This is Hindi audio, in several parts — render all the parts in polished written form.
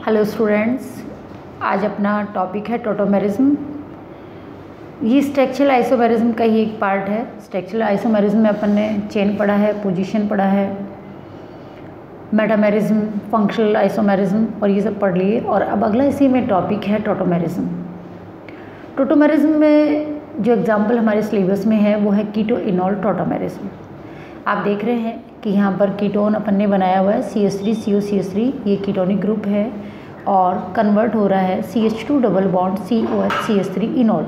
हेलो स्टूडेंट्स, आज अपना टॉपिक है टोटोमेरिज्म। ये स्ट्रक्चरल आइसोमेरिज्म का ही एक पार्ट है। स्ट्रक्चरल आइसोमेरिज्म में अपन ने चेन पढ़ा है, पोजीशन पढ़ा है, मेटामेरिज्म, फंक्शनल आइसोमेरिज्म और ये सब पढ़ लिए। और अब अगला इसी में टॉपिक है टोटोमेरिज्म। टोटोमेरिज्म में जो एग्जाम्पल हमारे सिलेबस में है वो है कीटो इनॉल टोटोमेरिज्म। आप देख रहे हैं कि यहाँ पर कीटोन अपन ने बनाया हुआ है CH3COCH3, ये कीटोनिक ग्रुप है और कन्वर्ट हो रहा है CH2 डबल बॉन्ड COH इनॉल।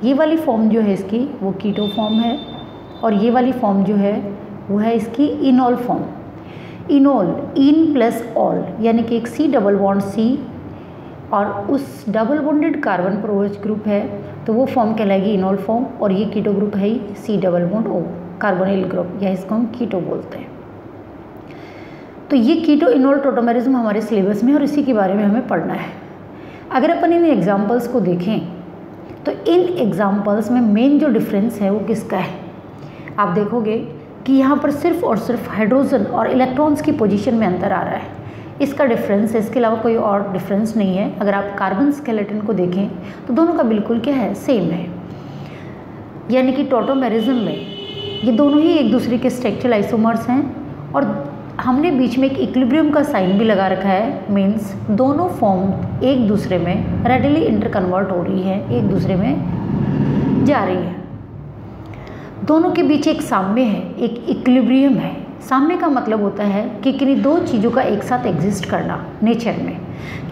ये वाली फॉर्म जो है इसकी वो कीटो फॉर्म है और ये वाली फॉर्म जो है वो है इसकी इनॉल फॉर्म। इनॉल इन प्लस ऑल यानी कि एक C डबल बॉन्ड C और उस डबल बॉन्डेड कार्बन पर OH ग्रुप है तो वो फॉर्म कहलाएगी इनॉल फॉर्म। और ये कीटो ग्रुप है ही C double bond O carbonyl group, या इसको हम कीटो बोलते हैं। तो ये कीटो इनॉल टोटोमेरिज्म हमारे सिलेबस में और इसी के बारे में हमें पढ़ना है। अगर अपन इन एग्जाम्पल्स को देखें तो इन एग्जाम्पल्स में मेन जो डिफरेंस है वो किसका है। आप देखोगे कि यहाँ पर सिर्फ और सिर्फ हाइड्रोजन और इलेक्ट्रॉन्स की पोजीशन में अंतर आ रहा है, इसका डिफरेंस है। इसके अलावा कोई और डिफरेंस नहीं है। अगर आप कार्बन स्केलेटन को देखें तो दोनों का बिल्कुल क्या है, सेम है। यानी कि टोटोमेरिज्म में ये दोनों ही एक दूसरे के स्ट्रक्चरल आइसोमर्स हैं और हमने बीच में एक इक्विलिब्रियम का साइन भी लगा रखा है। मीन्स दोनों फॉर्म एक दूसरे में रेडिली इंटर कन्वर्ट हो रही है, एक दूसरे में जा रही है। दोनों के बीच एक साम्य है, एक इक्विलिब्रियम है। साम्य का मतलब होता है कि किन्हीं दो चीज़ों का एक साथ एग्जिस्ट करना नेचर में।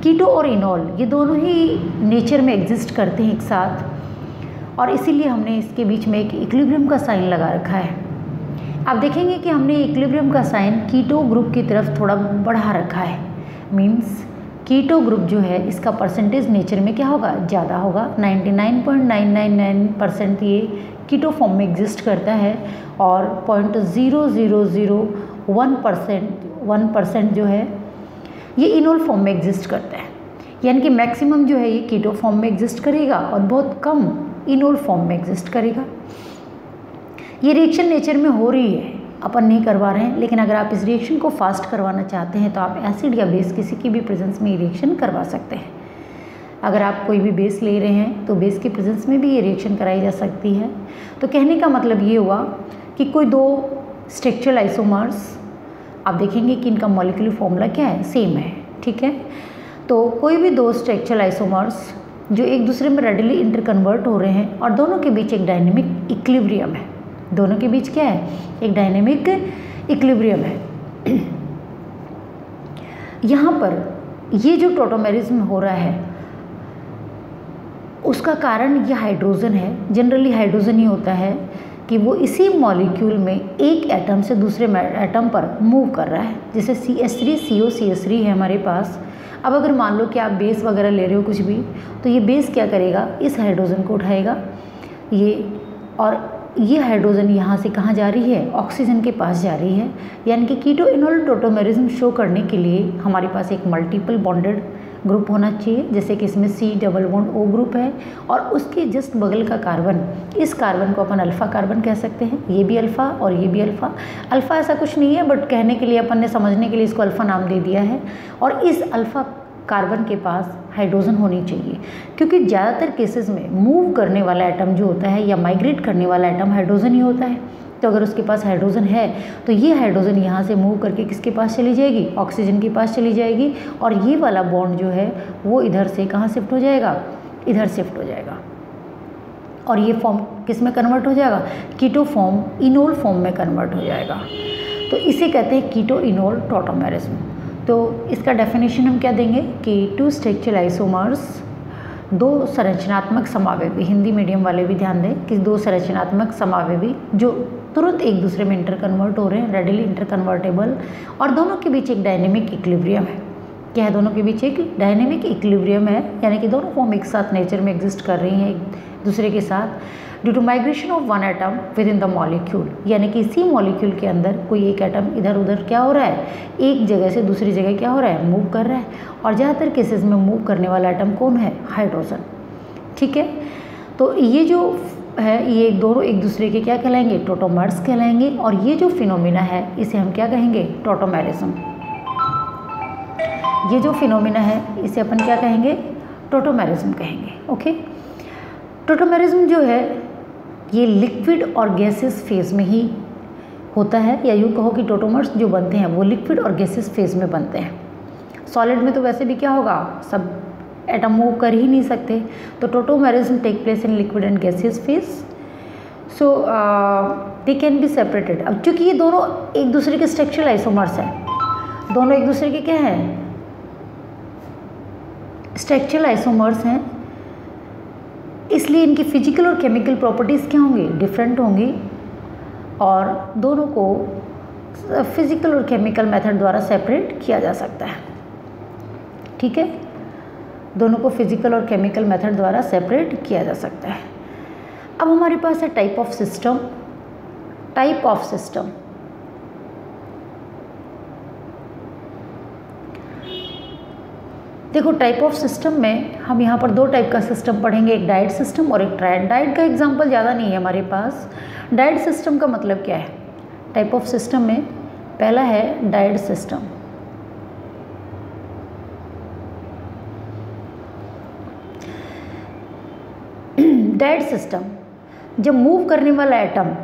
कीटो और इनॉल ये दोनों ही नेचर में एग्जिस्ट करते हैं एक साथ और इसीलिए हमने इसके बीच में एक इक्विलिब्रियम का साइन लगा रखा है। आप देखेंगे कि हमने इक्विलिब्रियम का साइन कीटो ग्रुप की तरफ थोड़ा बढ़ा रखा है। मीन्स कीटो ग्रुप जो है इसका परसेंटेज नेचर में क्या होगा, ज़्यादा होगा। 99.999% ये कीटो फॉर्म में एग्जिस्ट करता है और 0.0001% जो है ये इनॉल फॉर्म में एग्जिस्ट करता है। यानी कि मैक्सिमम जो है ये कीटो फॉर्म में एग्जिस्ट करेगा और बहुत कम इनॉल फॉर्म में एग्जिस्ट करेगा। ये रिएक्शन नेचर में हो रही है, अपन नहीं करवा रहे हैं, लेकिन अगर आप इस रिएक्शन को फास्ट करवाना चाहते हैं तो आप एसिड या बेस किसी की भी प्रेजेंस में ये रिएक्शन करवा सकते हैं। अगर आप कोई भी बेस ले रहे हैं तो बेस की प्रेजेंस में भी ये रिएक्शन कराई जा सकती है। तो कहने का मतलब ये हुआ कि कोई दो स्ट्रक्चरल आइसोमर्स, आप देखेंगे कि इनका मॉलिक्यूलर फॉर्मूला क्या है, सेम है, ठीक है। तो कोई भी दो स्ट्रक्चरल आइसोमर्स जो एक दूसरे में रेडिली इंटर कन्वर्ट हो रहे हैं और दोनों के बीच एक डायनेमिक इक्विलिब्रियम है। दोनों के बीच क्या है, एक डायनेमिक इक्विलिब्रियम है। यहाँ पर ये जो टोटोमेरिज्म हो रहा है उसका कारण ये हाइड्रोजन है। जनरली हाइड्रोजन ही होता है कि वो इसी मॉलिक्यूल में एक एटम से दूसरे एटम पर मूव कर रहा है। जैसे CH3COCH3 है हमारे पास। अब अगर मान लो कि आप बेस वगैरह ले रहे हो कुछ भी, तो ये बेस क्या करेगा, इस हाइड्रोजन को उठाएगा ये, और ये हाइड्रोजन यहाँ से कहाँ जा रही है, ऑक्सीजन के पास जा रही है। यानी कि कीटो इनॉल टोटोमेरिज्म शो करने के लिए हमारे पास एक मल्टीपल बॉन्डेड ग्रुप होना चाहिए। जैसे कि इसमें C double bond O group है और उसके जस्ट बगल का कार्बन, इस कार्बन को अपन अल्फ़ा कार्बन कह सकते हैं। ये भी अल्फ़ा और ये भी अल्फ़ा। अल्फ़ा ऐसा कुछ नहीं है, बट कहने के लिए अपन ने समझने के लिए इसको अल्फ़ा नाम दे दिया है। और इस अल्फ़ा कार्बन के पास हाइड्रोजन होनी चाहिए, क्योंकि ज़्यादातर केसेस में मूव करने वाला एटम जो होता है या माइग्रेट करने वाला एटम हाइड्रोजन ही होता है। तो अगर उसके पास हाइड्रोजन है तो ये हाइड्रोजन यहाँ से मूव करके किसके पास चली जाएगी, ऑक्सीजन के पास चली जाएगी। और ये वाला बॉन्ड जो है वो इधर से कहाँ शिफ्ट हो जाएगा, इधर शिफ्ट हो जाएगा। और ये फॉर्म किस में कन्वर्ट हो जाएगा, कीटो फॉर्म, इनॉल फॉर्म में कन्वर्ट हो जाएगा। तो इसे कहते हैं कीटो इनॉल टोटोमेरिज्म। तो इसका डेफिनेशन हम क्या देंगे कि टू स्ट्रक्चरल आइसोमर्स, दो संरचनात्मक समावेवी, हिंदी मीडियम वाले भी ध्यान दें कि दो संरचनात्मक समावेवी जो तुरंत एक दूसरे में इंटर कन्वर्ट हो रहे हैं, रेडिली इंटर कन्वर्टेबल, और दोनों के बीच एक डायनेमिक इक्विलिब्रियम है। क्या है, दोनों के बीच एक डायनेमिक इक्विलिब्रियम है। यानी कि दोनों फॉर्म एक साथ नेचर में एग्जिस्ट कर रही हैं एक दूसरे के साथ due to migration of one atom within the molecule. यानी कि इसी मॉलिक्यूल के अंदर कोई एक एटम इधर उधर क्या हो रहा है, एक जगह से दूसरी जगह क्या हो रहा है, मूव कर रहा है। और ज़्यादातर केसेस में मूव करने वाला एटम कौन है, हाइड्रोजन, ठीक है। तो ये जो है ये दोनों एक दूसरे के क्या कहलाएंगे, टोटोमर्स कहलाएंगे। और ये जो फिनोमिना है इसे हम क्या कहेंगे, टोटोमेरिज्म। ये जो फिनोमिना है इसे अपन क्या कहेंगे, टोटोमेरिज्म कहेंगे। ओके, टोटोमेरिज्म जो है ये लिक्विड और गैसेस फेज में ही होता है, या यूँ कहो कि टोटोमर्स जो बनते हैं वो लिक्विड और गैसेस फेज में बनते हैं। सॉलिड में तो वैसे भी क्या होगा, सब एटम मूव कर ही नहीं सकते, तो tautomerism take place in liquid and gases phase, so they can be separated. अब चूँकि ये दोनों एक दूसरे के स्ट्रक्चरल आइसोमर्स हैं, दोनों एक दूसरे के क्या हैं, स्ट्रक्चरल आइसोमर्स हैं, इसलिए इनकी फिजिकल और केमिकल प्रॉपर्टीज़ क्या होंगी, डिफरेंट होंगी, और दोनों को फिजिकल और केमिकल मेथड द्वारा सेपरेट किया जा सकता है। ठीक है, दोनों को फिजिकल और केमिकल मेथड द्वारा सेपरेट किया जा सकता है। अब हमारे पास है type of system. Type of system, देखो टाइप ऑफ सिस्टम में हम यहाँ पर दो टाइप का सिस्टम पढ़ेंगे, एक डायड सिस्टम और एक ट्रायड। डायड का एग्जांपल ज़्यादा नहीं है हमारे पास। डायड सिस्टम का मतलब क्या है, टाइप ऑफ सिस्टम में पहला है डायड सिस्टम। डायड सिस्टम, जब मूव करने वाला एटम,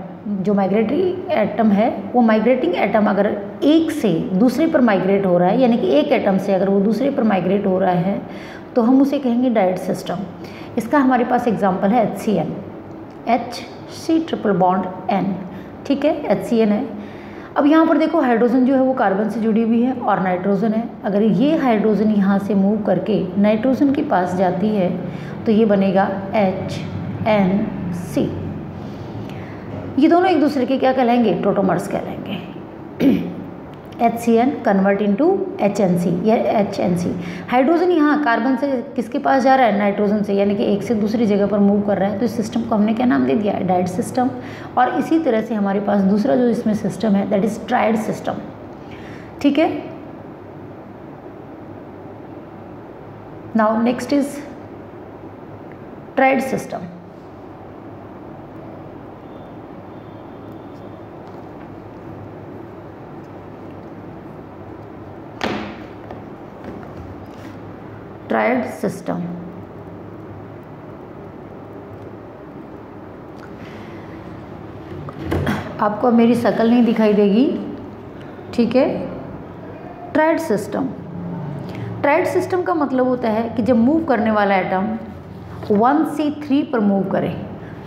जो माइग्रेटरी एटम है, वो माइग्रेटिंग एटम अगर एक से दूसरे पर माइग्रेट हो रहा है, यानी कि एक एटम से अगर वो दूसरे पर माइग्रेट हो रहा है, तो हम उसे कहेंगे डायड सिस्टम। इसका हमारे पास एग्जांपल है HCN, HC triple bond N। ठीक है, HCN है। अब यहाँ पर देखो हाइड्रोजन जो है वो कार्बन से जुड़ी हुई है और नाइट्रोजन है। अगर ये हाइड्रोजन यहाँ से मूव करके नाइट्रोजन के पास जाती है तो ये बनेगा HNC। ये दोनों एक दूसरे के क्या कहलाएंगे, टोटोमर्स कहलाएंगे। HCN कन्वर्ट इनटू HNC या HNC। हाइड्रोजन यहाँ कार्बन से किसके पास जा रहा है, नाइट्रोजन से, यानी कि एक से दूसरी जगह पर मूव कर रहा है, तो इस सिस्टम को हमने क्या नाम दे दिया, डायड सिस्टम। और इसी तरह से हमारे पास दूसरा जो इसमें सिस्टम है दैट इज ट्रायड सिस्टम। ठीक है, now next is triad system. Triad system, आपको मेरी शक्ल नहीं दिखाई देगी। ठीक है, ट्रायड सिस्टम, ट्रायड सिस्टम का मतलब होता है कि जब मूव करने वाला एटम 1 से 3 पर मूव करे।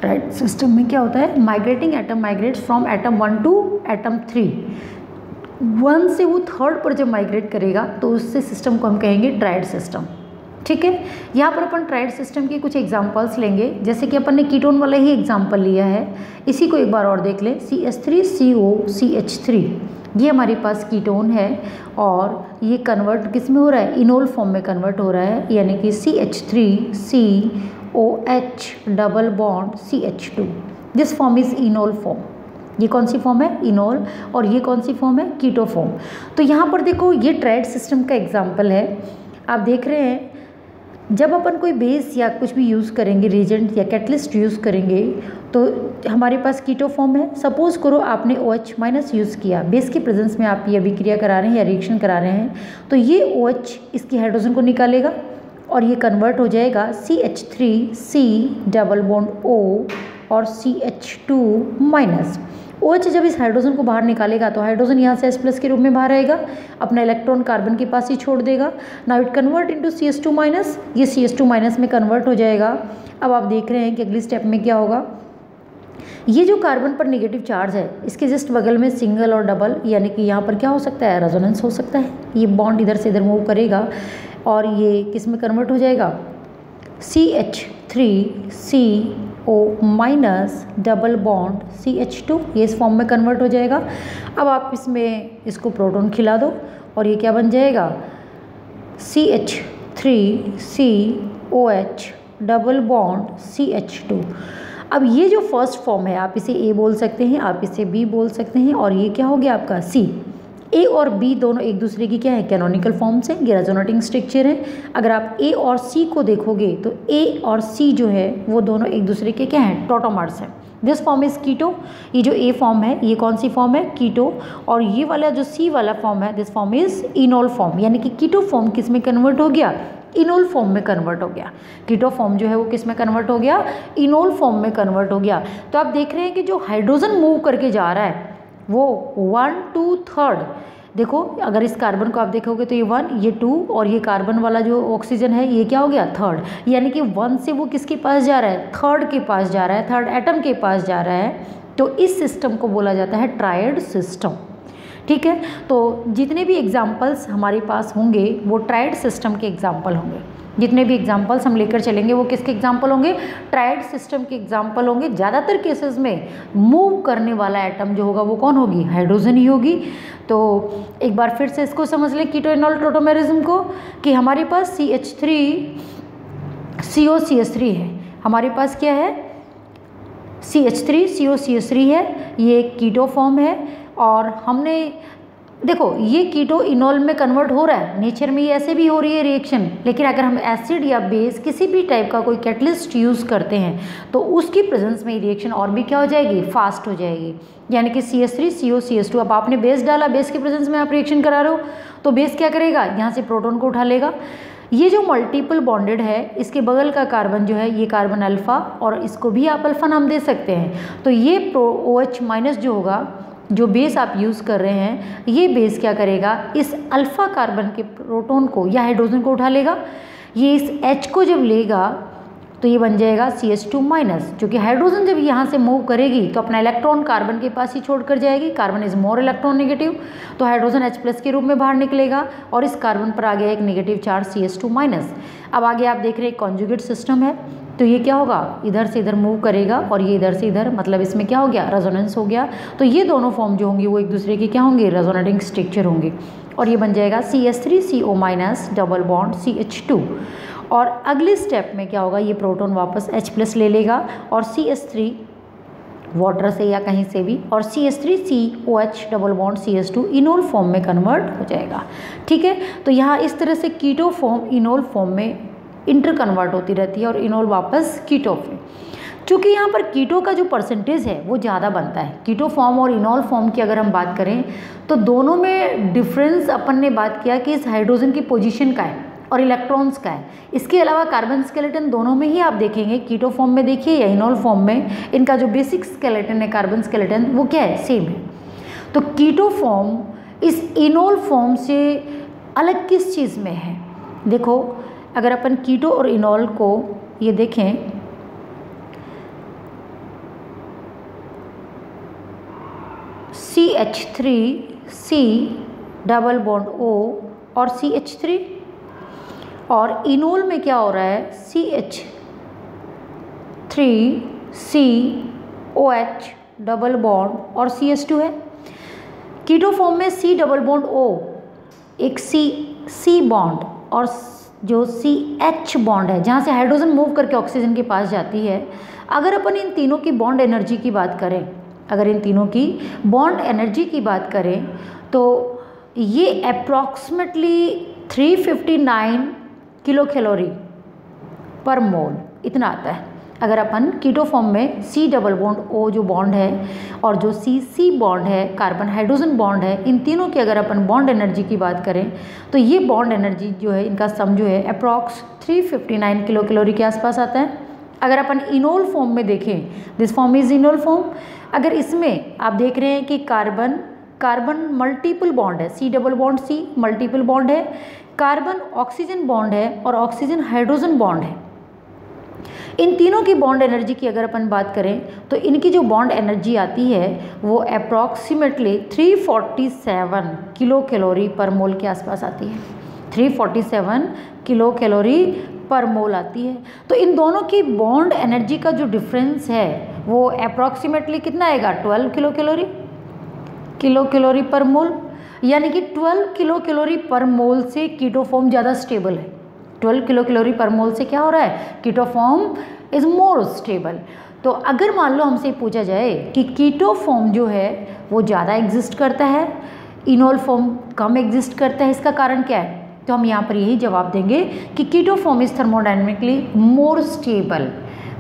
ट्रायड सिस्टम में क्या होता है, migrating atom migrates from atom 1 to atom 3। 1 से वो 3rd पर जब माइग्रेट करेगा तो उससे सिस्टम को हम कहेंगे ट्रायड सिस्टम। ठीक है, यहाँ पर अपन ट्रायड सिस्टम के कुछ एग्जांपल्स लेंगे, जैसे कि अपन ने कीटोन वाला ही एग्जांपल लिया है। इसी को एक बार और देख लें, CH3COCH3, ये हमारे पास कीटोन है और ये कन्वर्ट किस में हो रहा है, इनोल फॉर्म में कन्वर्ट हो रहा है, यानी कि CH3COH double bond CH2। This form is enol form. ये कौन सी फॉर्म है, इनोल, और ये कौन सी फॉर्म है, कीटो फॉर्म। तो यहाँ पर देखो ये ट्रायड सिस्टम का एग्जाम्पल है। आप देख रहे हैं जब अपन कोई बेस या कुछ भी यूज़ करेंगे, रिएजेंट या कैटलिस्ट यूज़ करेंगे, तो हमारे पास कीटो फॉर्म है। सपोज करो आपने OH माइनस यूज़ किया, बेस की प्रेजेंस में आप ये अभिक्रिया करा रहे हैं या रिएक्शन करा रहे हैं, तो ये OH इसकी हाइड्रोजन को निकालेगा और ये कन्वर्ट हो जाएगा CH3C डबल बॉन्ड O और CH2 माइनस। OH जब इस हाइड्रोजन को बाहर निकालेगा तो हाइड्रोजन यहाँ से H+ के रूप में बाहर आएगा, अपना इलेक्ट्रॉन कार्बन के पास ही छोड़ देगा। Now it convert into CH2 minus, ये CH2 माइनस में कन्वर्ट हो जाएगा। अब आप देख रहे हैं कि अगली स्टेप में क्या होगा, ये जो कार्बन पर नेगेटिव चार्ज है इसके जस्ट बगल में सिंगल और डबल, यानी कि यहाँ पर क्या हो सकता है, रेजोनेंस हो सकता है। ये बॉन्ड इधर से इधर मूव करेगा और ये किस में कन्वर्ट हो जाएगा, CH3CO minus double bond CH2, ये इस फॉर्म में कन्वर्ट हो जाएगा। अब आप इसमें इसको प्रोटॉन खिला दो और ये क्या बन जाएगा, CH3COH डबल बॉन्ड CH2। अब ये जो फर्स्ट फॉर्म है आप इसे A बोल सकते हैं, आप इसे B बोल सकते हैं, और ये क्या हो गया आपका C। A और B दोनों एक दूसरे की क्या है, कैनोनिकल फॉर्म्स हैं, ये रेजोनेटिंग स्ट्रक्चर है। अगर आप A और C को देखोगे तो A और C जो है वो दोनों एक दूसरे के क्या हैं, टोटोमर्स हैं। दिस फॉर्म इज कीटो। ये जो ए फॉर्म है ये कौन सी फॉर्म है, कीटो। और ये वाला जो सी वाला फॉर्म है this form is enol form, यानी कि कीटो फॉर्म किस में कन्वर्ट हो गया, इनोल फॉर्म में कन्वर्ट हो गया। कीटो फॉर्म जो है वो किस में कन्वर्ट हो गया, इनोल फॉर्म में कन्वर्ट हो गया। तो आप देख रहे हैं कि जो हाइड्रोजन मूव करके जा रहा है वो 1 2 3, देखो अगर इस कार्बन को आप देखोगे तो ये 1 ये 2 और ये कार्बन वाला जो ऑक्सीजन है ये क्या हो गया, 3rd, यानी कि 1 से वो किसके पास जा रहा है, 3rd के पास जा रहा है, 3rd एटम के पास जा रहा है। तो इस सिस्टम को बोला जाता है ट्रायड सिस्टम। ठीक है, तो जितने भी एग्जाम्पल्स हमारे पास होंगे वो ट्रायड सिस्टम के एग्जाम्पल होंगे। जितने भी एग्जाम्पल्स हम लेकर चलेंगे वो किसके एग्जाम्पल होंगे, ट्रायड सिस्टम के एग्जाम्पल होंगे। ज़्यादातर केसेस में मूव करने वाला एटम जो होगा वो कौन होगी, हाइड्रोजन ही होगी। तो एक बार फिर से इसको समझ लें कीटो इनोल टोटोमेरिज्म को, कि हमारे पास CH3COCH3 है, हमारे पास क्या है CH3COCH3 है, ये एक कीटो फॉर्म है। और हमने देखो ये कीटो इनोल में कन्वर्ट हो रहा है, नेचर में ये ऐसे भी हो रही है रिएक्शन, लेकिन अगर हम एसिड या बेस किसी भी टाइप का कोई कैटलिस्ट यूज़ करते हैं तो उसकी प्रेजेंस में रिएक्शन और भी क्या हो जाएगी, फास्ट हो जाएगी। यानी कि CH3COCH2, अब आपने बेस डाला, बेस की प्रेजेंस में आप रिएक्शन करा रहे हो तो बेस क्या करेगा, यहाँ से प्रोटॉन को उठा लेगा। ये जो मल्टीपल बॉन्डेड है इसके बगल का कार्बन जो है ये कार्बन अल्फ़ा, और इसको भी आप अल्फ़ा नाम दे सकते हैं। तो ये OH- जो होगा, जो बेस आप यूज़ कर रहे हैं, ये बेस क्या करेगा, इस अल्फ़ा कार्बन के प्रोटॉन को या हाइड्रोजन को उठा लेगा। ये इस H को जब लेगा तो ये बन जाएगा CH2-, क्योंकि हाइड्रोजन जब यहाँ से मूव करेगी तो अपना इलेक्ट्रॉन कार्बन के पास ही छोड़ कर जाएगी। Carbon is more electron negative, तो हाइड्रोजन H+ के रूप में बाहर निकलेगा और इस कार्बन पर आ गया एक नेगेटिव चार्ज CH2-। अब आगे आप देख रहे हैं कॉन्जुगेट सिस्टम है, तो ये क्या होगा, इधर से इधर मूव करेगा और ये इधर से इधर, मतलब इसमें क्या हो गया, रेजोनेंस हो गया। तो ये दोनों फॉर्म जो होंगी वो एक दूसरे के क्या होंगे, रेजोनेटिंग स्ट्रक्चर होंगे, और ये बन जाएगा CH3CO- डबल बॉन्ड CH2। और अगले स्टेप में क्या होगा, ये प्रोटॉन वापस H+ ले लेगा और CH3 वाटर से या कहीं से भी, और CH3COH double bond CH2 enol form में कन्वर्ट हो जाएगा। ठीक है, तो यहाँ इस तरह से कीटो फॉर्म इनोल फॉर्म में इंटर कन्वर्ट होती रहती है और इनोल वापस कीटो में। चूँकि यहाँ पर कीटो का जो परसेंटेज है वो ज़्यादा बनता है, कीटो फॉर्म और इनोल फॉर्म की अगर हम बात करें तो दोनों में डिफरेंस अपन ने बात किया कि इस हाइड्रोजन की पोजीशन का है और इलेक्ट्रॉन्स का है। इसके अलावा कार्बन स्केलेटन दोनों में ही आप देखेंगे, कीटो फॉर्म में देखिए या इनोल फॉर्म में, इनका जो बेसिक स्केलेटन है कार्बन स्केलेटन वो क्या है, सेम है। तो कीटो फॉर्म इस इनोल फॉर्म से अलग किस चीज़ में है, देखो अगर अपन कीटो और इनोल को ये देखें, CH3C डबल बॉन्ड O और CH3, और इनोल में क्या हो रहा है, CH3COH डबल बॉन्ड और CH2 है। कीटो फॉर्म में C डबल बॉन्ड O, एक C बॉन्ड और जो CH बॉन्ड है जहाँ से हाइड्रोजन मूव करके ऑक्सीजन के पास जाती है। अगर अपन इन तीनों की बॉन्ड एनर्जी की बात करें, अगर इन तीनों की बॉन्ड एनर्जी की बात करें तो ये अप्रॉक्सीमेटली 359 किलो कैलोरी पर मोल इतना आता है। अगर अपन कीटो फॉर्म में C डबल बॉन्ड O जो बॉन्ड है और जो C बॉन्ड है कार्बन हाइड्रोजन बॉन्ड है, इन तीनों की अगर अपन बॉन्ड एनर्जी की बात करें तो ये बॉन्ड एनर्जी जो है इनका सम जो है अप्रॉक्स 359 किलो कैलोरी के आसपास आता है। अगर अपन इनोल फॉर्म में देखें, this form is enol form, अगर इसमें आप देख रहे हैं कि कार्बन मल्टीपल बॉन्ड है, C double bond C multiple bond है, कार्बन ऑक्सीजन बॉन्ड है और ऑक्सीजन हाइड्रोजन बॉन्ड है। इन तीनों की बॉन्ड एनर्जी की अगर अपन बात करें तो इनकी जो बॉन्ड एनर्जी आती है वो अप्रॉक्सीमेटली 347 किलो कैलोरी पर मोल के आसपास आती है। 347 किलो कैलोरी पर मोल आती है। तो इन दोनों की बॉन्ड एनर्जी का जो डिफरेंस है वो अप्रॉक्सीमेटली कितना आएगा, 12 किलो कैलोरी पर मोल, यानी कि 12 किलो कैलोरी पर मोल से कीटो फॉर्म ज़्यादा स्टेबल है। 12 किलो कैलोरी पर मोल से क्या हो रहा है, keto form is more stable. तो अगर मान लो हमसे पूछा जाए कि कीटो फॉर्म जो है वो ज़्यादा एग्जिस्ट करता है, इनोल फॉर्म कम एग्जिस्ट करता है, इसका कारण क्या है, तो हम यहाँ पर यही जवाब देंगे कि keto form is thermodynamically more stable.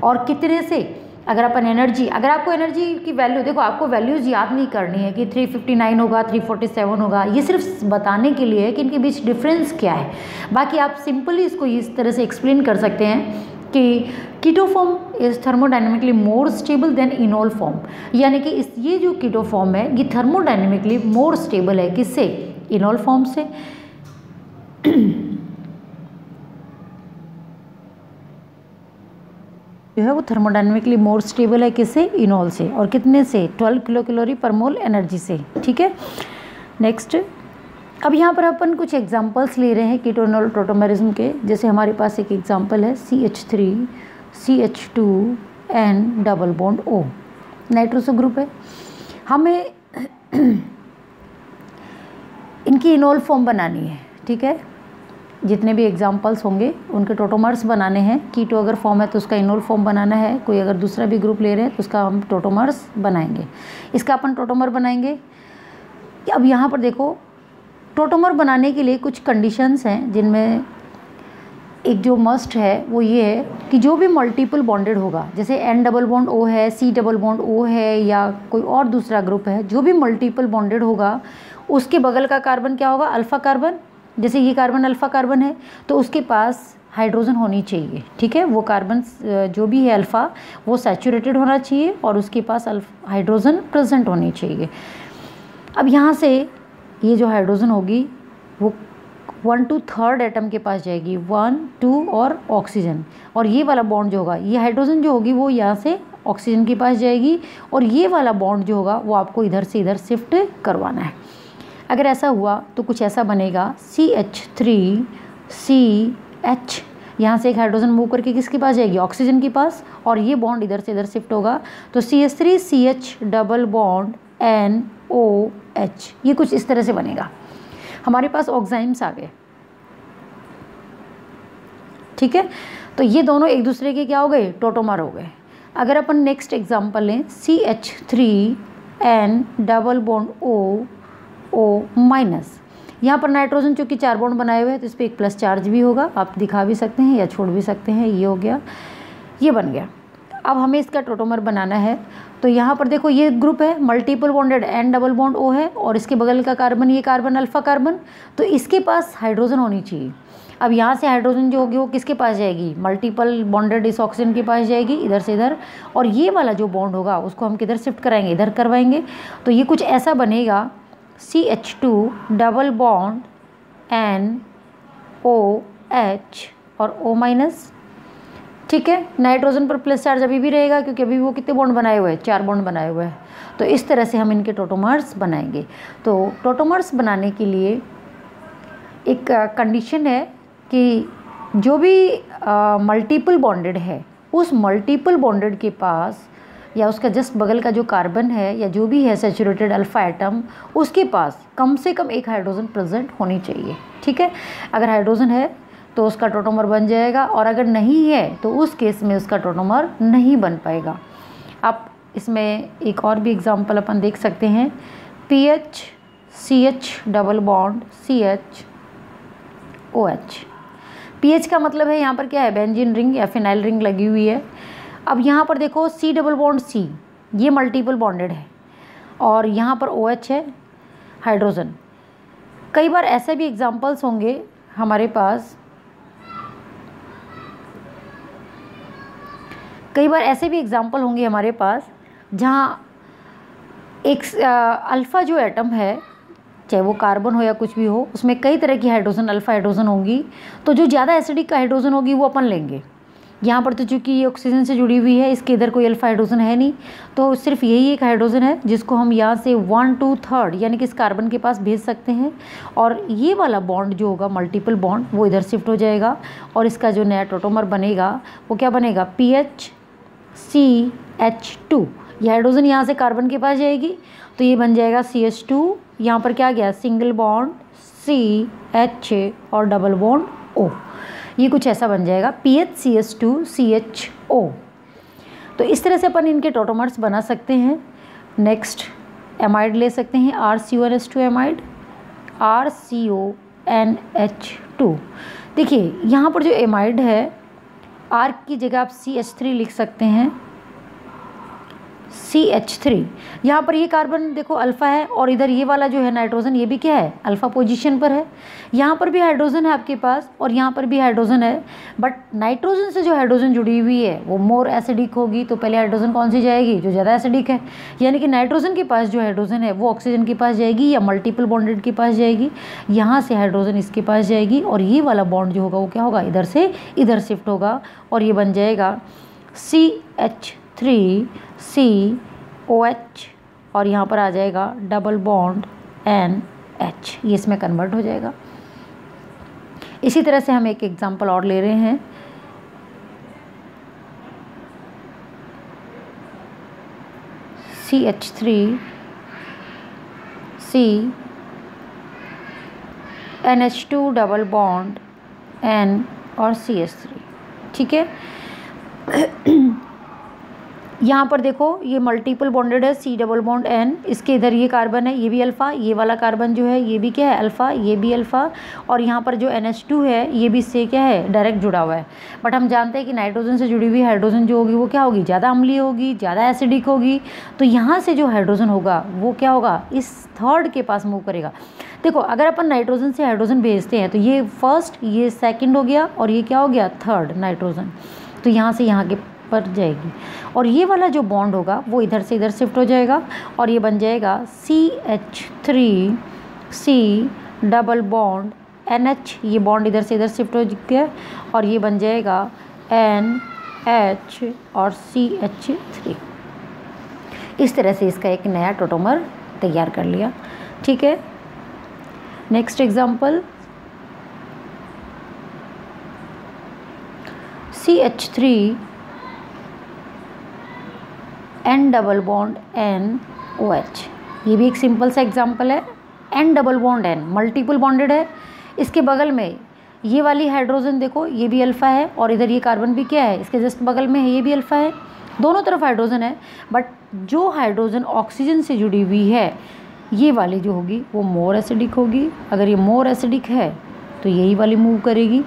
और कितने से, अगर अपन एनर्जी, अगर आपको एनर्जी की वैल्यू, देखो आपको वैल्यूज़ याद नहीं करनी है कि 359 होगा 347 होगा, ये सिर्फ बताने के लिए है कि इनके बीच डिफरेंस क्या है। बाकी आप सिंपली इसको इस तरह से एक्सप्लेन कर सकते हैं कि keto form is thermodynamically more stable than enol form, यानी कि ये जो कीटो फॉर्म है ये थर्मोडाइनमिकली मोर स्टेबल है, किससे? इनोल फॉर्म से। जो है वो थर्मोडाइनमिकली मोर स्टेबल है, किससे? इनोल से। और कितने से? 12 किलो कैलोरी पर मोल एनर्जी से। ठीक है, नेक्स्ट। अब यहाँ पर अपन कुछ एग्जांपल्स ले रहे हैं कीटो इनोल टोटोमेरिज्म के। जैसे हमारे पास एक एग्जांपल है CH3 CH2 N double bond O, nitroso group है। हमें इनकी इनोल फॉर्म बनानी है। ठीक है, जितने भी एग्जांपल्स होंगे उनके टोटोमर्स बनाने हैं। कीटो अगर फॉर्म है तो उसका इनोल फॉर्म बनाना है, कोई अगर दूसरा भी ग्रुप ले रहे हैं तो उसका हम टोटोमर्स बनाएंगे। इसका अपन टोटोमर बनाएंगे। अब यहाँ पर देखो, टोटोमर बनाने के लिए कुछ कंडीशंस हैं, जिनमें एक जो मस्ट है वो ये है कि जो भी मल्टीपल बॉन्डेड होगा, जैसे N डबल बॉन्ड O है, C डबल बॉन्ड O है, या कोई और दूसरा ग्रुप है, जो भी मल्टीपल बॉन्डेड होगा उसके बगल का कार्बन क्या होगा? Alpha carbon. जैसे ये कार्बन अल्फ़ा कार्बन है तो उसके पास हाइड्रोजन होनी चाहिए। ठीक है, वो कार्बन जो भी है अल्फ़ा वो सैचुरेटेड होना चाहिए और उसके पास हाइड्रोजन प्रेजेंट होनी चाहिए। अब यहाँ से ये जो हाइड्रोजन होगी वो 1 to 3rd एटम के पास जाएगी, 1 2 और ऑक्सीजन। और ये वाला बॉन्ड जो होगा, ये हाइड्रोजन जो होगी वो यहाँ से ऑक्सीजन के पास जाएगी, और ये वाला बॉन्ड जो होगा वो आपको इधर से इधर शिफ्ट करवाना है। अगर ऐसा हुआ तो कुछ ऐसा बनेगा CH3CH, यहाँ से एक हाइड्रोजन मूव करके किसके पास जाएगी? ऑक्सीजन के पास, और ये बॉन्ड इधर से इधर शिफ्ट होगा तो CH3CH डबल बॉन्ड NOH, ये कुछ इस तरह से बनेगा। हमारे पास ऑक्साइम्स आ गए। ठीक है, तो ये दोनों एक दूसरे के क्या हो गए? टोटोमर हो गए। अगर अपन नेक्स्ट एग्जांपल लें CH3N double bond O minus, यहाँ पर नाइट्रोजन चूँकि 4 बॉन्ड बनाए हुए हैं तो इस पर एक प्लस चार्ज भी होगा, आप दिखा भी सकते हैं या छोड़ भी सकते हैं। ये हो गया, ये बन गया। अब हमें इसका टोटोमर बनाना है, तो यहाँ पर देखो ये ग्रुप है multiple bonded, N double bond O है, और इसके बगल का कार्बन ये कार्बन अल्फ़ा कार्बन, तो इसके पास हाइड्रोजन होनी चाहिए। अब यहाँ से हाइड्रोजन जो होगी वो किसके पास जाएगी? मल्टीपल बॉन्डेड इस ऑक्सीजन के पास जाएगी, इधर से इधर, और ये वाला जो बॉन्ड होगा उसको हम किधर शिफ्ट कराएंगे? इधर करवाएंगे। तो ये कुछ ऐसा बनेगा CH2 डबल बॉन्ड NOH और O माइनस। ठीक है, नाइट्रोजन पर प्लस चार्ज अभी भी रहेगा क्योंकि अभी वो कितने बॉन्ड बनाए हुए हैं? 4 बॉन्ड बनाए हुए हैं। तो इस तरह से हम इनके टोटोमर्स बनाएंगे। तो टोटोमर्स बनाने के लिए एक कंडीशन है कि जो भी मल्टीपल बॉन्डेड है उस मल्टीपल बॉन्डेड के पास या उसका जस्ट बगल का जो कार्बन है या जो भी है सैचुरेटेड अल्फ़ा एटम, उसके पास कम से कम एक हाइड्रोजन प्रेजेंट होनी चाहिए। ठीक है, अगर हाइड्रोजन है तो उसका टोटोमर बन जाएगा, और अगर नहीं है तो उस केस में उसका टोटोमर नहीं बन पाएगा। आप इसमें एक और भी एग्जांपल अपन देख सकते हैं, PH double bond CHOH। PH का मतलब है यहाँ पर क्या है? बेंजीन रिंग या फिनाइल रिंग लगी हुई है। अब यहाँ पर देखो C डबल बॉन्ड C, ये मल्टीपल बॉन्डेड है, और यहाँ पर OH है हाइड्रोजन। कई बार ऐसे भी एग्जांपल्स होंगे हमारे पास, जहाँ एक अल्फ़ा जो एटम है, चाहे वो कार्बन हो या कुछ भी हो, उसमें कई तरह की हाइड्रोजन अल्फ़ा हाइड्रोजन होंगी। तो जो ज़्यादा एसिडिक हाइड्रोजन होगी वो अपन लेंगे। यहाँ पर तो चूँकि ये ऑक्सीजन से जुड़ी हुई है, इसके इधर कोई अल्फ़ा हाइड्रोजन है नहीं, तो सिर्फ यही एक हाइड्रोजन है जिसको हम यहाँ से 1 to 3rd यानी कि इस कार्बन के पास भेज सकते हैं, और ये वाला बॉन्ड जो होगा मल्टीपल बॉन्ड वो इधर शिफ्ट हो जाएगा, और इसका जो नया टोटोमर बनेगा वो क्या बनेगा? PHCH2। ये हाइड्रोजन यहाँ से कार्बन के पास जाएगी तो ये बन जाएगा CH2, यहाँ पर क्या गया? सिंगल बॉन्ड CH और डबल बॉन्ड O। ये कुछ ऐसा बन जाएगा PHCH2CHO। तो इस तरह से अपन इनके टोटोमर्स बना सकते हैं। नेक्स्ट एमाइड ले सकते हैं, RCONH2 एमाइड, RCONH2। देखिए यहाँ पर जो एमाइड है, R की जगह आप CH3 लिख सकते हैं, CH3। यहाँ पर ये कार्बन देखो अल्फ़ा है और इधर ये वाला जो है नाइट्रोजन ये भी क्या है, अल्फ़ा पोजीशन पर है। यहाँ पर भी हाइड्रोजन है आपके पास और यहाँ पर भी हाइड्रोजन है, बट नाइट्रोजन से जो हाइड्रोजन जुड़ी हुई है वो मोर एसिडिक होगी। तो पहले हाइड्रोजन कौन सी जाएगी, जो ज़्यादा एसिडिक है, यानी कि नाइट्रोजन के पास जो हाइड्रोजन है वो ऑक्सीजन के पास जाएगी या मल्टीपल बॉन्डेड के पास जाएगी। यहाँ से हाइड्रोजन इसके पास जाएगी और ये वाला बॉन्ड जो होगा वो क्या होगा, इधर से इधर शिफ्ट होगा और ये बन जाएगा CH3COH और यहाँ पर आ जाएगा डबल बॉन्ड NH, ये इसमें कन्वर्ट हो जाएगा। इसी तरह से हम एक एग्जांपल और ले रहे हैं। CH3CNH2 डबल बॉन्ड N और CH3, ठीक है। यहाँ पर देखो ये मल्टीपल बॉन्डेड है, C डबल बॉन्ड N, इसके इधर ये कार्बन है, ये भी अल्फ़ा, ये वाला कार्बन जो है ये भी क्या है, अल्फ़ा, ये भी अल्फ़ा, और यहाँ पर जो NH2 है ये भी इससे क्या है, डायरेक्ट जुड़ा हुआ है। बट हम जानते हैं कि नाइट्रोजन से जुड़ी हुई हाइड्रोजन जो होगी वो क्या होगी, ज़्यादा अम्लीय होगी, ज़्यादा एसिडिक होगी। तो यहाँ से जो हाइड्रोजन होगा वो क्या होगा, इस थर्ड के पास मूव करेगा। देखो अगर अपन नाइट्रोजन से हाइड्रोजन भेजते हैं तो ये फर्स्ट, ये सेकेंड हो गया और ये क्या हो गया, थर्ड नाइट्रोजन, तो यहाँ से यहाँ के पर जाएगी और ये वाला जो बॉन्ड होगा वो इधर से इधर शिफ्ट हो जाएगा और ये बन जाएगा CH3C डबल बॉन्ड NH, ये बॉन्ड इधर से इधर शिफ्ट हो गया और ये बन जाएगा NH और CH3। इस तरह से इसका एक नया टोटोमर तैयार कर लिया, ठीक है। Next example, CH3 N double bond NOH, ये भी एक सिंपल सा एग्जांपल है। N double bond N multiple bonded है, इसके बगल में ये वाली हाइड्रोजन देखो ये भी अल्फ़ा है और इधर ये कार्बन भी क्या है, इसके जस्ट बगल में है, ये भी अल्फ़ा है, दोनों तरफ हाइड्रोजन है। बट जो हाइड्रोजन ऑक्सीजन से जुड़ी हुई है ये वाली जो होगी वो मोर एसिडिक होगी। अगर ये मोर एसिडिक है तो यही वाली मूव करेगी,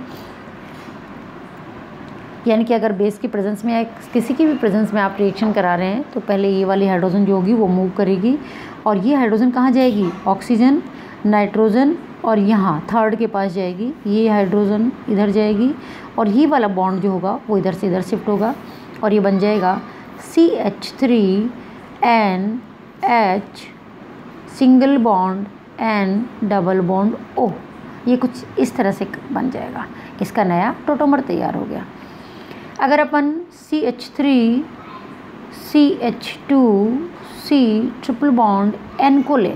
यानी कि अगर बेस की प्रेजेंस में या किसी की भी प्रेजेंस में आप रिएक्शन करा रहे हैं तो पहले ये वाली हाइड्रोजन जो होगी वो मूव करेगी और ये हाइड्रोजन कहाँ जाएगी, ऑक्सीजन, नाइट्रोजन और यहाँ थर्ड के पास जाएगी। ये हाइड्रोजन इधर जाएगी और ये वाला बॉन्ड जो होगा वो इधर से इधर शिफ्ट होगा और ये बन जाएगा CH3NH single bond N double bond O। ये कुछ इस तरह से बन जाएगा, इसका नया टोटोमर तैयार हो गया। अगर अपन CH3CH2C ट्रिपल बॉन्ड N को ले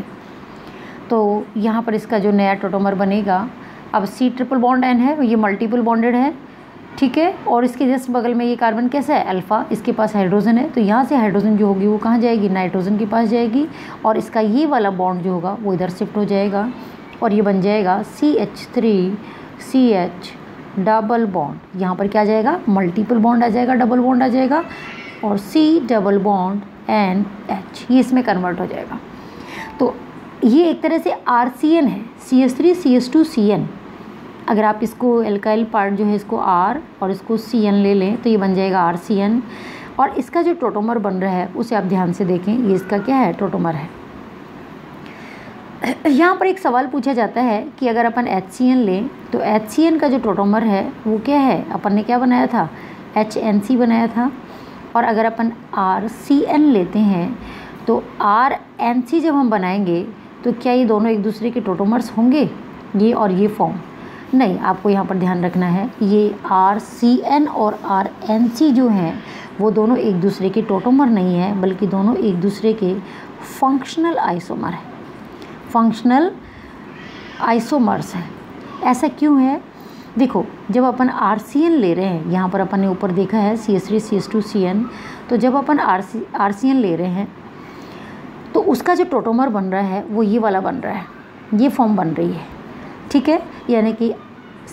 तो यहाँ पर इसका जो नया टोटोमर बनेगा, अब C ट्रिपल बॉन्ड N है, ये मल्टीपल बॉन्डेड है, ठीक है, और इसके जस्ट बगल में ये कार्बन कैसा है, अल्फ़ा, इसके पास हाइड्रोजन है, तो यहाँ से हाइड्रोजन जो होगी वो कहाँ जाएगी, नाइट्रोजन के पास जाएगी और इसका ये वाला बॉन्ड जो होगा वो इधर शिफ्ट हो जाएगा और ये बन जाएगा CH3CH डबल बॉन्ड, यहाँ पर क्या जाएगा, मल्टीपल बॉन्ड आ जाएगा, डबल बॉन्ड आ जाएगा और C डबल बॉन्ड NH, ये इसमें कन्वर्ट हो जाएगा। तो ये एक तरह से RCN है, CH3CH2CN। अगर आप इसको एल्काइल पार्ट जो है इसको R और इसको CN ले लें तो ये बन जाएगा RCN और इसका जो टोटोमर बन रहा है उसे आप ध्यान से देखें, ये इसका क्या है, टोटोमर है। यहाँ पर एक सवाल पूछा जाता है कि अगर अपन HCN लें तो HCN का जो टोटोमर है वो क्या है, अपन ने क्या बनाया था, HNC बनाया था, और अगर अपन RCN लेते हैं तो RNC जब हम बनाएंगे तो क्या ये दोनों एक दूसरे के टोटोमर्स होंगे, ये और ये फॉर्म नहीं। आपको यहाँ पर ध्यान रखना है, ये RCN और RNC जो हैं वो दोनों एक दूसरे के टोटोमर नहीं है, बल्कि दोनों एक दूसरे के फंक्शनल आइसोमर हैं, फंक्शनल आइसोमर्स हैं। ऐसा क्यों है, देखो जब अपन RCN ले रहे हैं, यहाँ पर अपन ने ऊपर देखा है CH3CH2CN, तो जब अपन RCN ले रहे हैं तो उसका जो टोटोमर बन रहा है वो ये वाला बन रहा है, ये फॉर्म बन रही है, ठीक है, यानी कि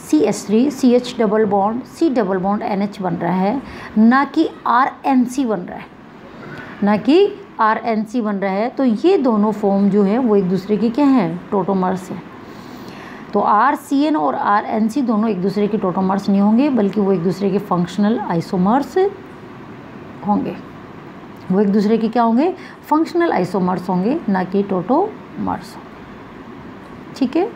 CH3CH double bond C double bond NH बन रहा है, ना कि RNC बन रहा है, ना कि RNC बन रहा है। तो ये दोनों फॉर्म जो है वो एक दूसरे के क्या हैं, टोटोमर्स हैं। तो RCN और RNC दोनों एक दूसरे के टोटोमर्स नहीं होंगे, बल्कि वो एक दूसरे के फंक्शनल आइसोमर्स होंगे। वो एक दूसरे के क्या होंगे, फंक्शनल आइसोमर्स होंगे, ना कि टोटोमर्स। ठीक है,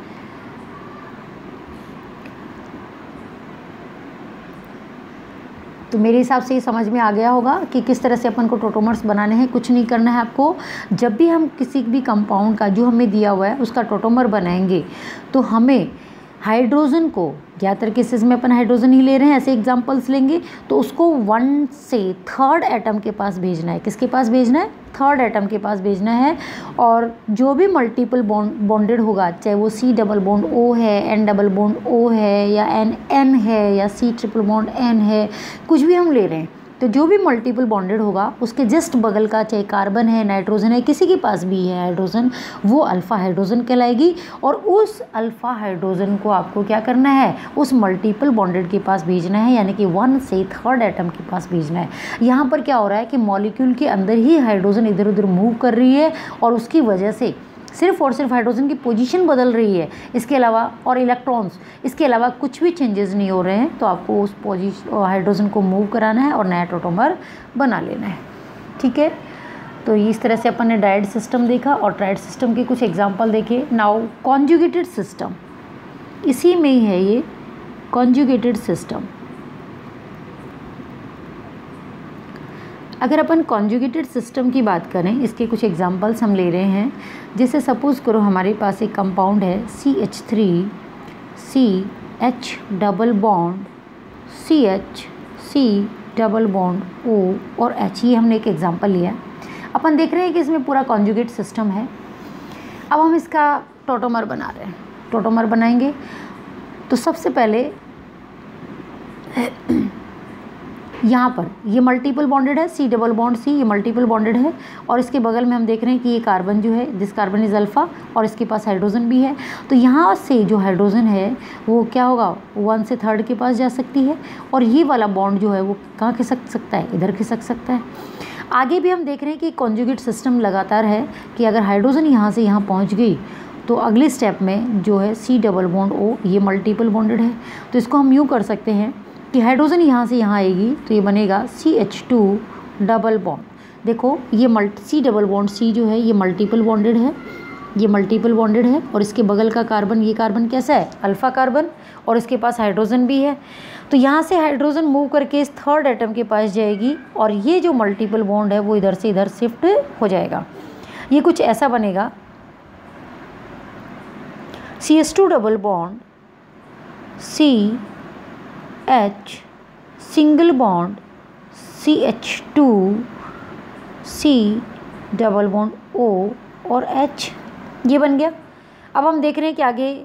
तो मेरे हिसाब से ये समझ में आ गया होगा कि किस तरह से अपन को टोटोमर्स बनाने हैं। कुछ नहीं करना है आपको, जब भी हम किसी भी कंपाउंड का जो हमें दिया हुआ है उसका टोटोमर बनाएंगे तो हमें हाइड्रोजन को, ज़्यादातर केसेस में अपन हाइड्रोजन ही ले रहे हैं, ऐसे एग्जांपल्स लेंगे, तो उसको 1 से 3rd एटम के पास भेजना है। किसके पास भेजना है, 3rd एटम के पास भेजना है। और जो भी मल्टीपल बॉन्डेड होगा, चाहे वो C डबल बॉन्ड O है, N डबल बॉन्ड O है, या N है, या C ट्रिपल बॉन्ड N है, कुछ भी हम ले रहे हैं, तो जो भी मल्टीपल बॉन्डेड होगा उसके जस्ट बगल का, चाहे कार्बन है, नाइट्रोजन है, किसी के पास भी है हाइड्रोजन, वो अल्फ़ा हाइड्रोजन कहलाएगी। और उस अल्फ़ा हाइड्रोजन को आपको क्या करना है, उस मल्टीपल बॉन्डेड के पास भेजना है, यानी कि 1 से 3rd एटम के पास भेजना है। यहाँ पर क्या हो रहा है कि मॉलिक्यूल के अंदर ही हाइड्रोजन इधर उधर मूव कर रही है और उसकी वजह से सिर्फ और सिर्फ हाइड्रोजन की पोजीशन बदल रही है, इसके अलावा, और इलेक्ट्रॉन्स, इसके अलावा कुछ भी चेंजेस नहीं हो रहे हैं। तो आपको उस हाइड्रोजन को मूव कराना है और नया टोटोमर बना लेना है। ठीक है, तो इस तरह से अपन ने डायड सिस्टम देखा और ट्रायड सिस्टम के कुछ एग्जांपल देखे। नाउ कॉन्जुगेटेड सिस्टम, इसी में ही है ये कॉन्जुगेटेड सिस्टम। अगर अपन कॉन्जुगेटेड सिस्टम की बात करें, इसके कुछ एग्जांपल्स हम ले रहे हैं। जैसे सपोज़ करो हमारे पास एक कंपाउंड है CH3 CH double bond CH C double bond O और H, ये हमने एक एग्जांपल लिया। अपन देख रहे हैं कि इसमें पूरा कॉन्जुगेट सिस्टम है। अब हम इसका टोटोमर बना रहे हैं। टोटोमर बनाएंगे तो सबसे पहले यहाँ पर ये मल्टीपल बॉन्डेड है, C डबल बॉन्ड C, ये मल्टीपल बॉन्डेड है। और इसके बगल में हम देख रहे हैं कि ये कार्बन जो है, दिस कार्बन इज़ अल्फ़ा, और इसके पास हाइड्रोजन भी है। तो यहाँ से जो हाइड्रोजन है वो क्या होगा, 1 से 3rd के पास जा सकती है, और ये वाला बॉन्ड जो है वो कहाँ खिसक सकता है, इधर खिसक सकता है। आगे भी हम देख रहे हैं कि कॉन्जुगेट सिस्टम लगातार है कि अगर हाइड्रोजन यहाँ से यहाँ पहुँच गई तो अगले स्टेप में जो है C डबल बॉन्ड O, ये मल्टीपल बॉन्डेड है। तो इसको हम यूँ कर सकते हैं कि हाइड्रोजन यहाँ से यहाँ आएगी तो ये बनेगा CH2 डबल बॉन्ड। देखो ये C डबल बॉन्ड C जो है ये मल्टीपल बॉन्डेड है, ये मल्टीपल बॉन्डेड है, और इसके बगल का कार्बन, ये कार्बन कैसा है, अल्फ़ा कार्बन, और इसके पास हाइड्रोजन भी है। तो यहाँ से हाइड्रोजन मूव करके इस 3rd एटम के पास जाएगी और ये जो मल्टीपल बॉन्ड है वो इधर से इधर शिफ्ट हो जाएगा। ये कुछ ऐसा बनेगा, CH2 double bond CH single bond CH2 C double bond O और H, ये बन गया। अब हम देख रहे हैं कि आगे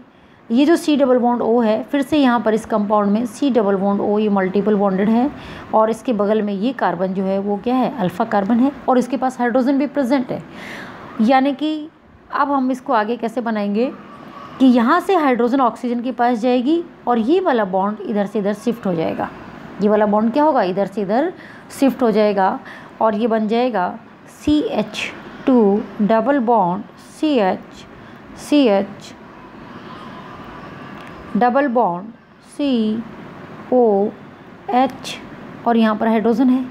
ये जो C डबल बॉन्ड O है, फिर से यहाँ पर इस कंपाउंड में C डबल बॉन्ड O, ये मल्टीपल बॉन्डेड है, और इसके बगल में ये कार्बन जो है वो क्या है, अल्फ़ा कार्बन है, और इसके पास हाइड्रोजन भी प्रेजेंट है। यानी कि अब हम इसको आगे कैसे बनाएंगे कि यहाँ से हाइड्रोजन ऑक्सीजन के पास जाएगी और ये वाला बॉन्ड इधर से इधर शिफ्ट हो जाएगा। ये वाला बॉन्ड क्या होगा, इधर से इधर शिफ्ट हो जाएगा, और ये बन जाएगा CH2 double bond CH double bond COH, और यहाँ पर हाइड्रोजन है,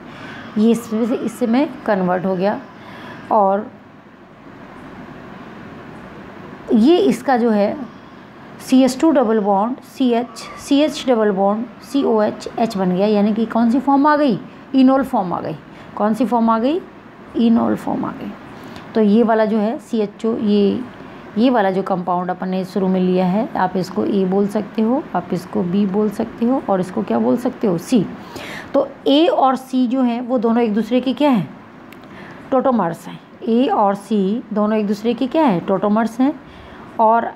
ये इससे में कन्वर्ट हो गया। और ये इसका जो है CH2 double bond CH double bond COH H बन गया। यानी कि कौन सी फॉर्म आ गई, इनोल फॉर्म आ गई। कौन सी फॉर्म आ गई, इनोल फॉर्म आ गई। तो ये वाला जो है CHO, ये वाला जो कंपाउंड अपन ने शुरू में लिया है, आप इसको A बोल सकते हो, आप इसको B बोल सकते हो, और इसको क्या बोल सकते हो, C। तो A और C जो हैं वो दोनों एक दूसरे के क्या हैं, टोटोमर्स हैं। A और C दोनों एक दूसरे के क्या हैं, टोटोमर्स हैं। और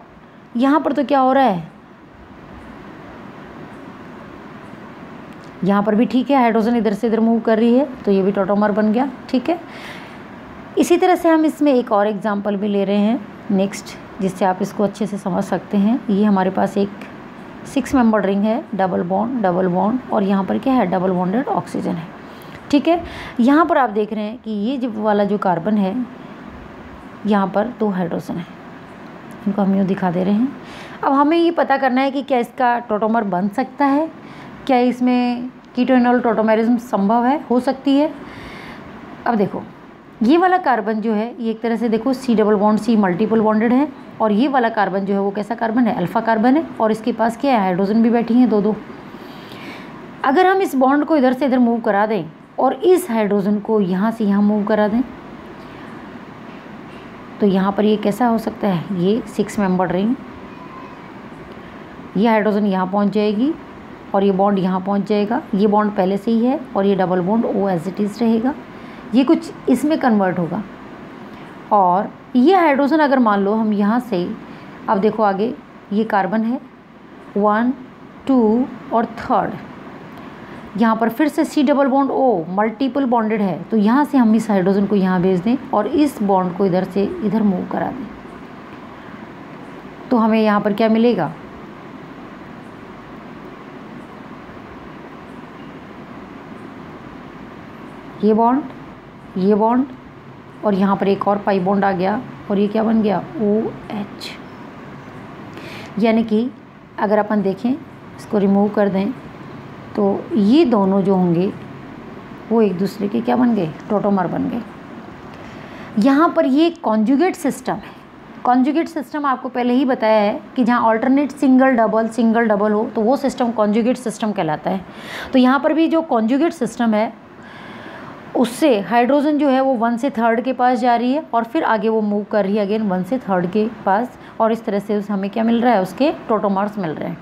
यहाँ पर तो क्या हो रहा है, यहाँ पर भी ठीक है, हाइड्रोजन इधर से इधर मूव कर रही है, तो ये भी टोटोमर बन गया। ठीक है, इसी तरह से हम इसमें एक और एग्जांपल भी ले रहे हैं नेक्स्ट, जिससे आप इसको अच्छे से समझ सकते हैं। ये हमारे पास एक 6 मेंबर रिंग है, डबल बॉन्ड, और यहाँ पर क्या है, डबल बॉन्डेड ऑक्सीजन है। ठीक है, यहाँ पर आप देख रहे हैं कि ये जो वाला जो कार्बन है, यहाँ पर 2 हाइड्रोजन है, इनको हम यूँ दिखा दे रहे हैं। अब हमें ये पता करना है कि क्या इसका टोटोमर बन सकता है, क्या इसमें कीटो इनोल टोटोमेरिज्म संभव है, हो सकती है। अब देखो ये वाला कार्बन जो है ये एक तरह से देखो C double bond C multiple bonded है, और ये वाला कार्बन जो है वो कैसा कार्बन है, अल्फ़ा कार्बन है, और इसके पास क्या है, हाइड्रोजन भी बैठी हैं दो दो। अगर हम इस बॉन्ड को इधर से इधर मूव करा दें और इस हाइड्रोजन को यहाँ से यहाँ मूव करा दें, तो यहाँ पर ये कैसा हो सकता है, ये 6 मेंबर रिंग, ये हाइड्रोजन यहाँ पहुँच जाएगी और ये बॉन्ड यहाँ पहुँच जाएगा। ये बॉन्ड पहले से ही है और ये double bond O as it is रहेगा, ये कुछ इसमें कन्वर्ट होगा। और ये हाइड्रोजन अगर मान लो हम यहाँ से, अब देखो आगे ये कार्बन है 1 2 और थर्ड, यहाँ पर फिर से C double bond O multiple bonded है, तो यहाँ से हम इस हाइड्रोजन को यहाँ भेज दें और इस बॉन्ड को इधर से इधर मूव करा दें, तो हमें यहाँ पर क्या मिलेगा, ये बॉन्ड और यहाँ पर एक और पाई बॉन्ड आ गया और ये क्या बन गया, OH। यानी कि अगर अपन देखें इसको रिमूव कर दें तो ये दोनों जो होंगे वो एक दूसरे के क्या बन गए, टोटोमर बन गए। यहाँ पर ये कॉन्जुगेट सिस्टम है। कॉन्जुगेट सिस्टम आपको पहले ही बताया है कि जहाँ ऑल्टरनेट सिंगल डबल हो तो वो सिस्टम कॉन्जुगेट सिस्टम कहलाता है। तो यहाँ पर भी जो कॉन्जुगेट सिस्टम है उससे हाइड्रोजन जो है वो 1 से 3 के पास जा रही है और फिर आगे वो मूव कर रही है अगेन 1 से 3 के पास, और इस तरह से हमें क्या मिल रहा है, उसके टोटोमर्स मिल रहे हैं।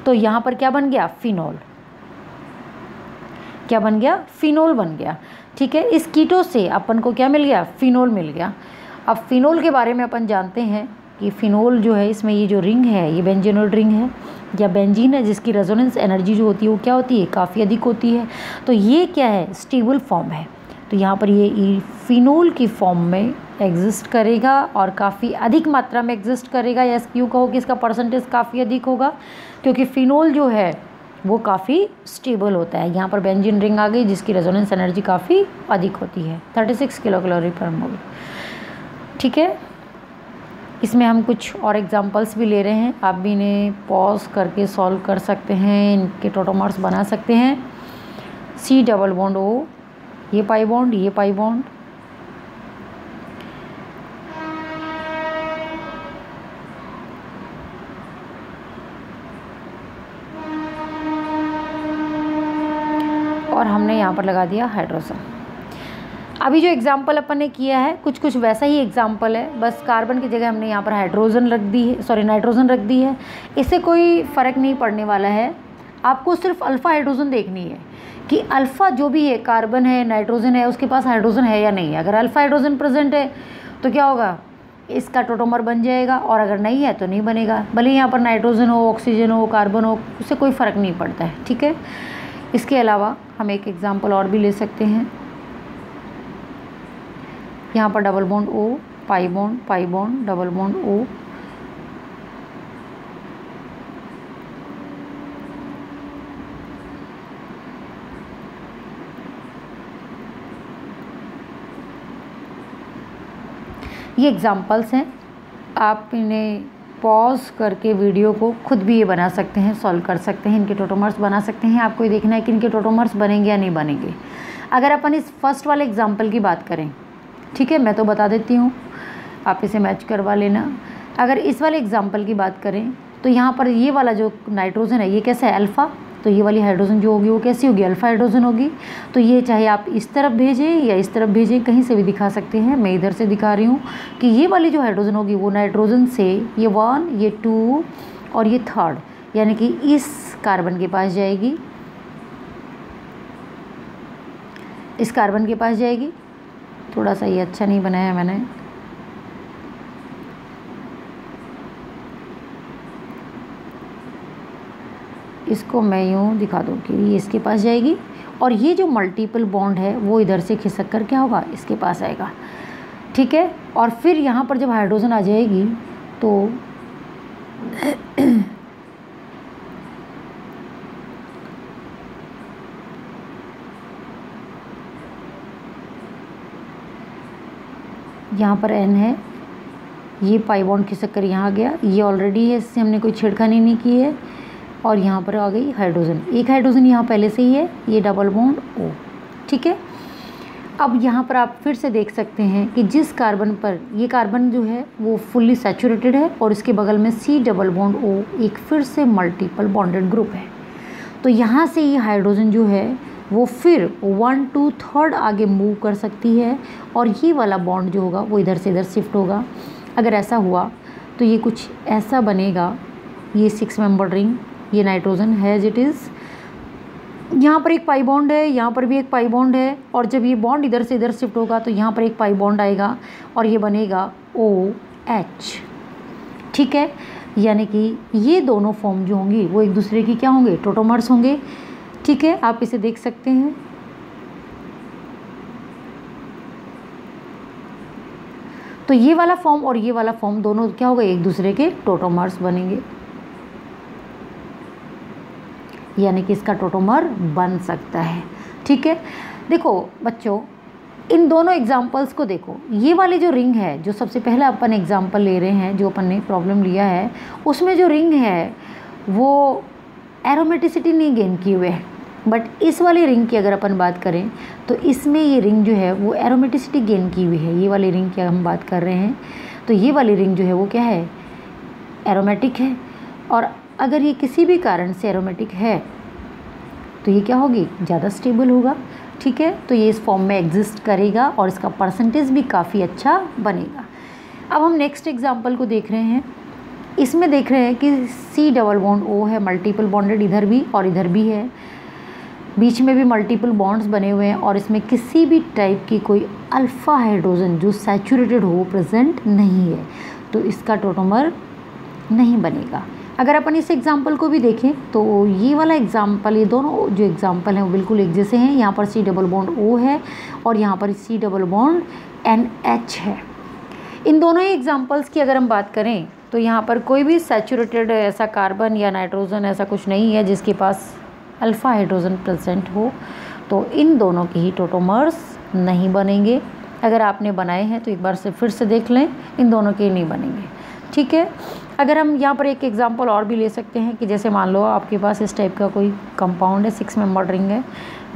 तो यहाँ पर क्या बन गया, फिनोल, क्या बन गया, फिनोल बन गया। ठीक है, इस कीटो से अपन को क्या मिल गया, फिनोल मिल गया। अब फिनोल के बारे में अपन जानते हैं कि फिनोल जो है इसमें ये जो रिंग है ये बेंजीनोइड रिंग है या बेंजीन है, जिसकी रेजोनेंस एनर्जी जो होती है वो क्या होती है, काफ़ी अधिक होती है। तो ये क्या है, स्टेबल फॉर्म है। तो यहाँ पर ये फिनोल की फॉर्म में एग्जिस्ट करेगा और काफ़ी अधिक मात्रा में एग्जिस्ट करेगा, या क्यों कहो कि इसका परसेंटेज काफ़ी अधिक होगा, क्योंकि फिनोल जो है वो काफ़ी स्टेबल होता है। यहाँ पर बेंजीन रिंग आ गई जिसकी रेजोनेंस एनर्जी काफ़ी अधिक होती है, 36 किलो कैलोरी पर मोल। ठीक है, इसमें हम कुछ और एग्जांपल्स भी ले रहे हैं, आप भी इन्हें पॉज करके सॉल्व कर सकते हैं, इनके टोटोमर्स बना सकते हैं। C डबल बॉन्ड O, ये पाई बॉन्ड, ये पाई बॉन्ड, और हमने यहाँ पर लगा दिया हाइड्रोजन। अभी जो एग्जाम्पल अपन ने किया है कुछ वैसा ही एग्जाम्पल है, बस कार्बन की जगह हमने यहाँ पर हाइड्रोजन रख दी है, सॉरी नाइट्रोजन रख दी है। इससे कोई फ़र्क नहीं पड़ने वाला है, आपको सिर्फ अल्फ़ा हाइड्रोजन देखनी है कि अल्फ़ा जो भी है, कार्बन है, नाइट्रोजन है, उसके पास हाइड्रोजन है या नहीं है। अगर अल्फ़ा हाइड्रोजन प्रेजेंट है तो क्या होगा, इसका टोटोमर बन जाएगा, और अगर नहीं है तो नहीं बनेगा। भले यहाँ पर नाइट्रोजन हो, ऑक्सीजन हो, कार्बन हो, उससे कोई फ़र्क नहीं पड़ता है। ठीक है, इसके अलावा हम एक एग्ज़ाम्पल और भी ले सकते हैं। यहाँ पर double bond O, pi bond, double bond O, ये एग्जाम्पल्स हैं। आप इन्हें पॉज करके वीडियो को खुद भी ये बना सकते हैं, सॉल्व कर सकते हैं, इनके टोटोमर्स बना सकते हैं। आपको ये देखना है कि इनके टोटोमर्स बनेंगे या नहीं बनेंगे। अगर अपन इस फर्स्ट वाले एग्जाम्पल की बात करें, ठीक है, मैं तो बता देती हूँ, आप इसे मैच करवा लेना। अगर इस वाले एग्जाम्पल की बात करें तो यहाँ पर ये वाला जो नाइट्रोजन है ये कैसा है, अल्फ़ा, तो ये वाली हाइड्रोजन जो होगी वो कैसी होगी, अल्फ़ा हाइड्रोजन होगी। तो ये चाहे आप इस तरफ भेजें या इस तरफ भेजें, कहीं से भी दिखा सकते हैं। मैं इधर से दिखा रही हूँ कि ये वाली जो हाइड्रोजन होगी वो नाइट्रोजन से ये 1, ये 2 और ये 3, यानी कि इस कार्बन के पास जाएगी, इस कार्बन के पास जाएगी। थोड़ा सा ये अच्छा नहीं बनाया मैंने, इसको मैं यूँ दिखा दूँ कि ये इसके पास जाएगी, और ये जो मल्टीपल बॉन्ड है वो इधर से खिसक कर क्या होगा, इसके पास आएगा। ठीक है, और फिर यहाँ पर जब हाइड्रोजन आ जाएगी तो यहाँ पर N है, ये पाई बॉन्ड खिसक कर यहाँ आ गया, ये ऑलरेडी है, इससे हमने कोई छेड़खानी नहीं की है, और यहाँ पर आ गई हाइड्रोजन। एक हाइड्रोजन यहाँ पहले से ही है, ये डबल बॉन्ड O। ठीक है, अब यहाँ पर आप फिर से देख सकते हैं कि जिस कार्बन पर ये कार्बन जो है वो फुल्ली सैचुरेटेड है और इसके बगल में C डबल बॉन्ड O एक फिर से मल्टीपल बॉन्डेड ग्रुप है, तो यहाँ से ये हाइड्रोजन जो है वो फिर 1 2 3 आगे मूव कर सकती है और ये वाला बॉन्ड जो होगा वो इधर से इधर शिफ्ट होगा। अगर ऐसा हुआ तो ये कुछ ऐसा बनेगा, ये 6 मेंबर रिंग, ये नाइट्रोजन है एज इट इज़, यहाँ पर एक पाई बॉन्ड है, यहाँ पर भी एक पाई बॉन्ड है, और जब ये बॉन्ड इधर से इधर शिफ्ट होगा तो यहाँ पर एक पाई बॉन्ड आएगा और ये बनेगा OH। ठीक है, यानी कि ये दोनों फॉर्म जो होंगी वो एक दूसरे की क्या होंगे, टोटोमर्स होंगे। ठीक है, आप इसे देख सकते हैं। तो ये वाला फॉर्म और ये वाला फॉर्म दोनों क्या होगा, एक दूसरे के टोटोमर्स बनेंगे, यानी कि इसका टोटोमर बन सकता है। ठीक है, देखो बच्चों इन दोनों एग्जाम्पल्स को देखो। ये वाली जो रिंग है, जो सबसे पहले अपन एग्जाम्पल ले रहे हैं, जो अपन ने प्रॉब्लम लिया है, उसमें जो रिंग है वो एरोमेटिसिटी नहीं गेन किए हुए है, बट इस वाली रिंग की अगर अपन बात करें तो इसमें ये रिंग जो है वो एरोमेटिसिटी गेन की हुई है। ये वाली रिंग की हम बात कर रहे हैं तो ये वाली रिंग जो है वो क्या है, एरोमेटिक है, और अगर ये किसी भी कारण से एरोमेटिक है तो ये क्या होगी, ज़्यादा स्टेबल होगा। ठीक है, तो ये इस फॉर्म में एग्जिस्ट करेगा और इसका परसेंटेज भी काफ़ी अच्छा बनेगा। अब हम नेक्स्ट एग्जांपल को देख रहे हैं। इसमें देख रहे हैं कि C डबल बॉन्ड O है, मल्टीपल बॉन्डेड इधर भी और इधर भी है, बीच में भी मल्टीपल बॉन्ड्स बने हुए हैं और इसमें किसी भी टाइप की कोई अल्फ़ा हाइड्रोजन जो सैचुरेटेड हो प्रेजेंट नहीं है, तो इसका टोटोमर नहीं बनेगा। अगर अपन इस एग्जाम्पल को भी देखें तो ये वाला एग्जाम्पल, ये दोनों जो एग्जाम्पल हैं वो बिल्कुल एक जैसे हैं। यहाँ पर C डबल बॉन्ड O है और यहाँ पर C डबल बॉन्ड NH है। इन दोनों ही एग्जाम्पल्स की अगर हम बात करें तो यहाँ पर कोई भी सैचुरेटेड ऐसा कार्बन या नाइट्रोजन ऐसा कुछ नहीं है जिसके पास अल्फ़ा हाइड्रोजन प्रेजेंट हो, तो इन दोनों के ही टोटोमर्स नहीं बनेंगे। अगर आपने बनाए हैं तो एक बार से फिर से देख लें, इन दोनों के नहीं बनेंगे। ठीक है, अगर हम यहाँ पर एक एग्जांपल और भी ले सकते हैं कि जैसे मान लो आपके पास इस टाइप का कोई कंपाउंड है, 6 मेंबर रिंग है,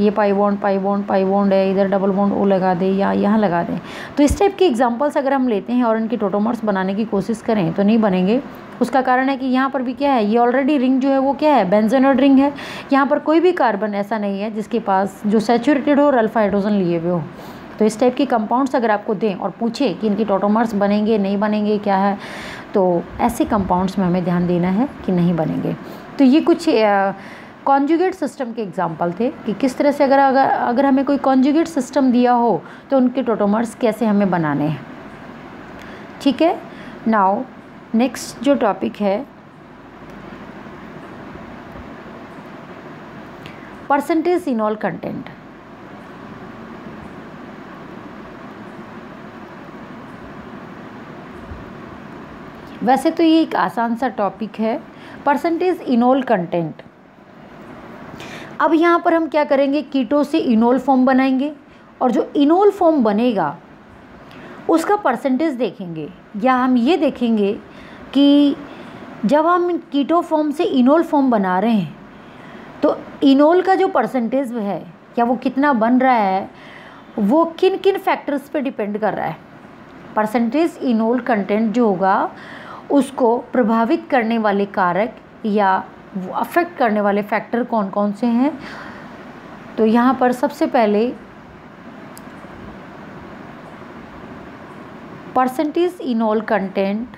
ये पाई बॉन्ड है, इधर डबल बॉन्ड O लगा दे या यहाँ लगा दें, तो इस टाइप के एग्जांपल्स अगर हम लेते हैं और इनके टोटोमर्स बनाने की कोशिश करें तो नहीं बनेंगे। उसका कारण है कि यहाँ पर भी क्या है, ये ऑलरेडी रिंग जो है वो क्या है, बेंजोनॉइड रिंग है। यहाँ पर कोई भी कार्बन ऐसा नहीं है जिसके पास जो सैचुरेटेड हो और अल्फ़ा हाइड्रोजन लिए हुए हो। तो इस टाइप के कंपाउंड्स अगर आपको दें और पूछे कि इनके टोटोमर्स बनेंगे नहीं बनेंगे क्या है, तो ऐसे कंपाउंड्स में हमें ध्यान देना है कि नहीं बनेंगे। तो ये कुछ कॉन्जुगेट सिस्टम के एग्जांपल थे कि किस तरह से अगर हमें कोई कॉन्जुगेट सिस्टम दिया हो तो उनके टोटोमर्स कैसे हमें बनाने हैं। ठीक है, नाउ नेक्स्ट जो टॉपिक है परसेंटेज इनॉल कंटेंट। वैसे तो ये एक आसान सा टॉपिक है, परसेंटेज इनॉल कंटेंट। अब यहाँ पर हम क्या करेंगे, कीटो से इनॉल फॉर्म बनाएंगे और जो इनॉल फॉर्म बनेगा उसका परसेंटेज देखेंगे, या हम ये देखेंगे कि जब हम कीटो फॉर्म से इनॉल फॉर्म बना रहे हैं तो इनॉल का जो परसेंटेज है या वो कितना बन रहा है वो किन किन फैक्टर्स पे डिपेंड कर रहा है। परसेंटेज इनॉल कंटेंट जो होगा उसको प्रभावित करने वाले कारक या वो अफेक्ट करने वाले फैक्टर कौन कौन से हैं। तो यहाँ पर सबसे पहले percentage enol content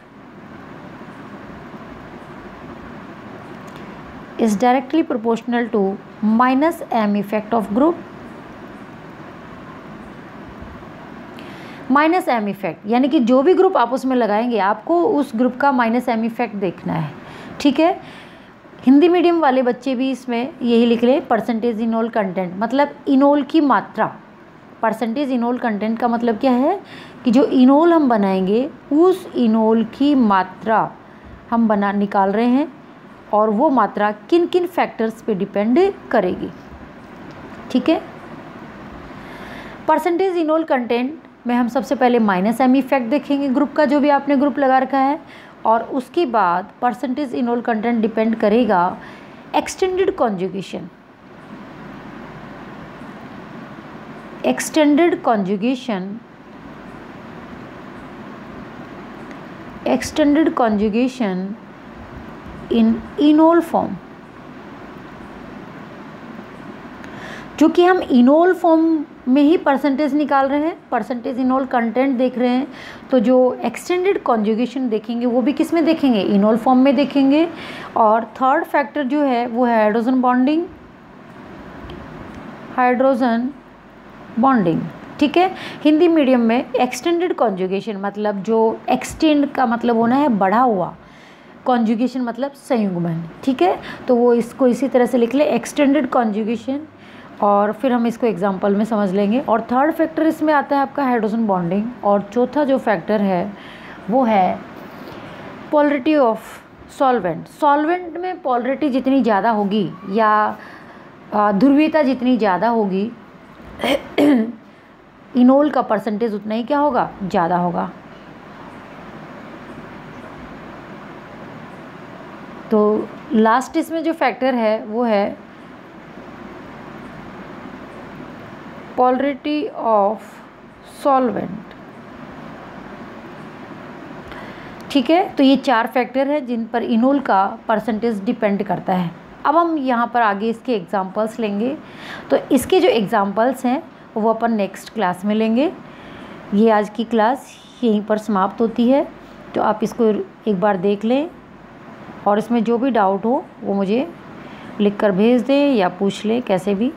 is directly proportional to minus m effect of group। Minus M effect यानी कि जो भी ग्रुप आप उसमें लगाएंगे आपको उस ग्रुप का माइनस एम इफेक्ट देखना है। ठीक है, हिंदी मीडियम वाले बच्चे भी इसमें यही लिख लें, परसेंटेज इनॉल कंटेंट मतलब इनॉल की मात्रा। परसेंटेज इनॉल कंटेंट का मतलब क्या है कि जो इनॉल हम बनाएंगे उस इनॉल की मात्रा हम निकाल रहे हैं और वो मात्रा किन किन फैक्टर्स पे डिपेंड करेगी। ठीक है, परसेंटेज इनॉल कंटेंट में हम सबसे पहले माइनस एम इफेक्ट देखेंगे ग्रुप का, जो भी आपने ग्रुप लगा रखा है, और उसके बाद परसेंटेज इनॉल कंटेंट डिपेंड करेगा एक्सटेंडेड कॉन्जुगेशन। एक्सटेंडेड कॉन्जुगेशन इन इनोल फॉर्म, क्योंकि हम इनोल फॉर्म में ही परसेंटेज निकाल रहे हैं, परसेंटेज इनोल कंटेंट देख रहे हैं, तो जो एक्सटेंडेड कॉन्जुगेशन देखेंगे वो भी किस में देखेंगे, इनोल फॉर्म में देखेंगे। और थर्ड फैक्टर जो है वो है हाइड्रोजन बॉन्डिंग। ठीक है, हिंदी मीडियम में एक्सटेंडेड कॉन्जुगेशन मतलब जो एक्सटेंड का मतलब होना है बढ़ा हुआ, कॉन्जुगेशन मतलब संयुग्मन। ठीक है, तो वो इसको इसी तरह से लिख ले, एक्सटेंडेड कॉन्जुगेशन, और फिर हम इसको एग्जांपल में समझ लेंगे। और थर्ड फैक्टर इसमें आता है आपका हाइड्रोजन बॉन्डिंग, और चौथा जो फैक्टर है वो है पोलरिटी ऑफ सॉल्वेंट। सॉल्वेंट में पोलरिटी जितनी ज़्यादा होगी या ध्रुवीयता जितनी ज़्यादा होगी इनोल का परसेंटेज उतना ही क्या होगा, ज़्यादा होगा। तो लास्ट इसमें जो फैक्टर है वो है पोलरिटी ऑफ सॉल्वेंट। ठीक है, तो ये 4 फैक्टर है जिन पर इनोल का परसेंटेज डिपेंड करता है। अब हम यहाँ पर आगे इसके एग्जांपल्स लेंगे, तो इसके जो एग्जांपल्स हैं वो अपन नेक्स्ट क्लास में लेंगे। ये आज की क्लास यहीं पर समाप्त होती है, तो आप इसको एक बार देख लें और इसमें जो भी डाउट हो वो मुझे लिख कर भेज दें या पूछ लें, कैसे भी।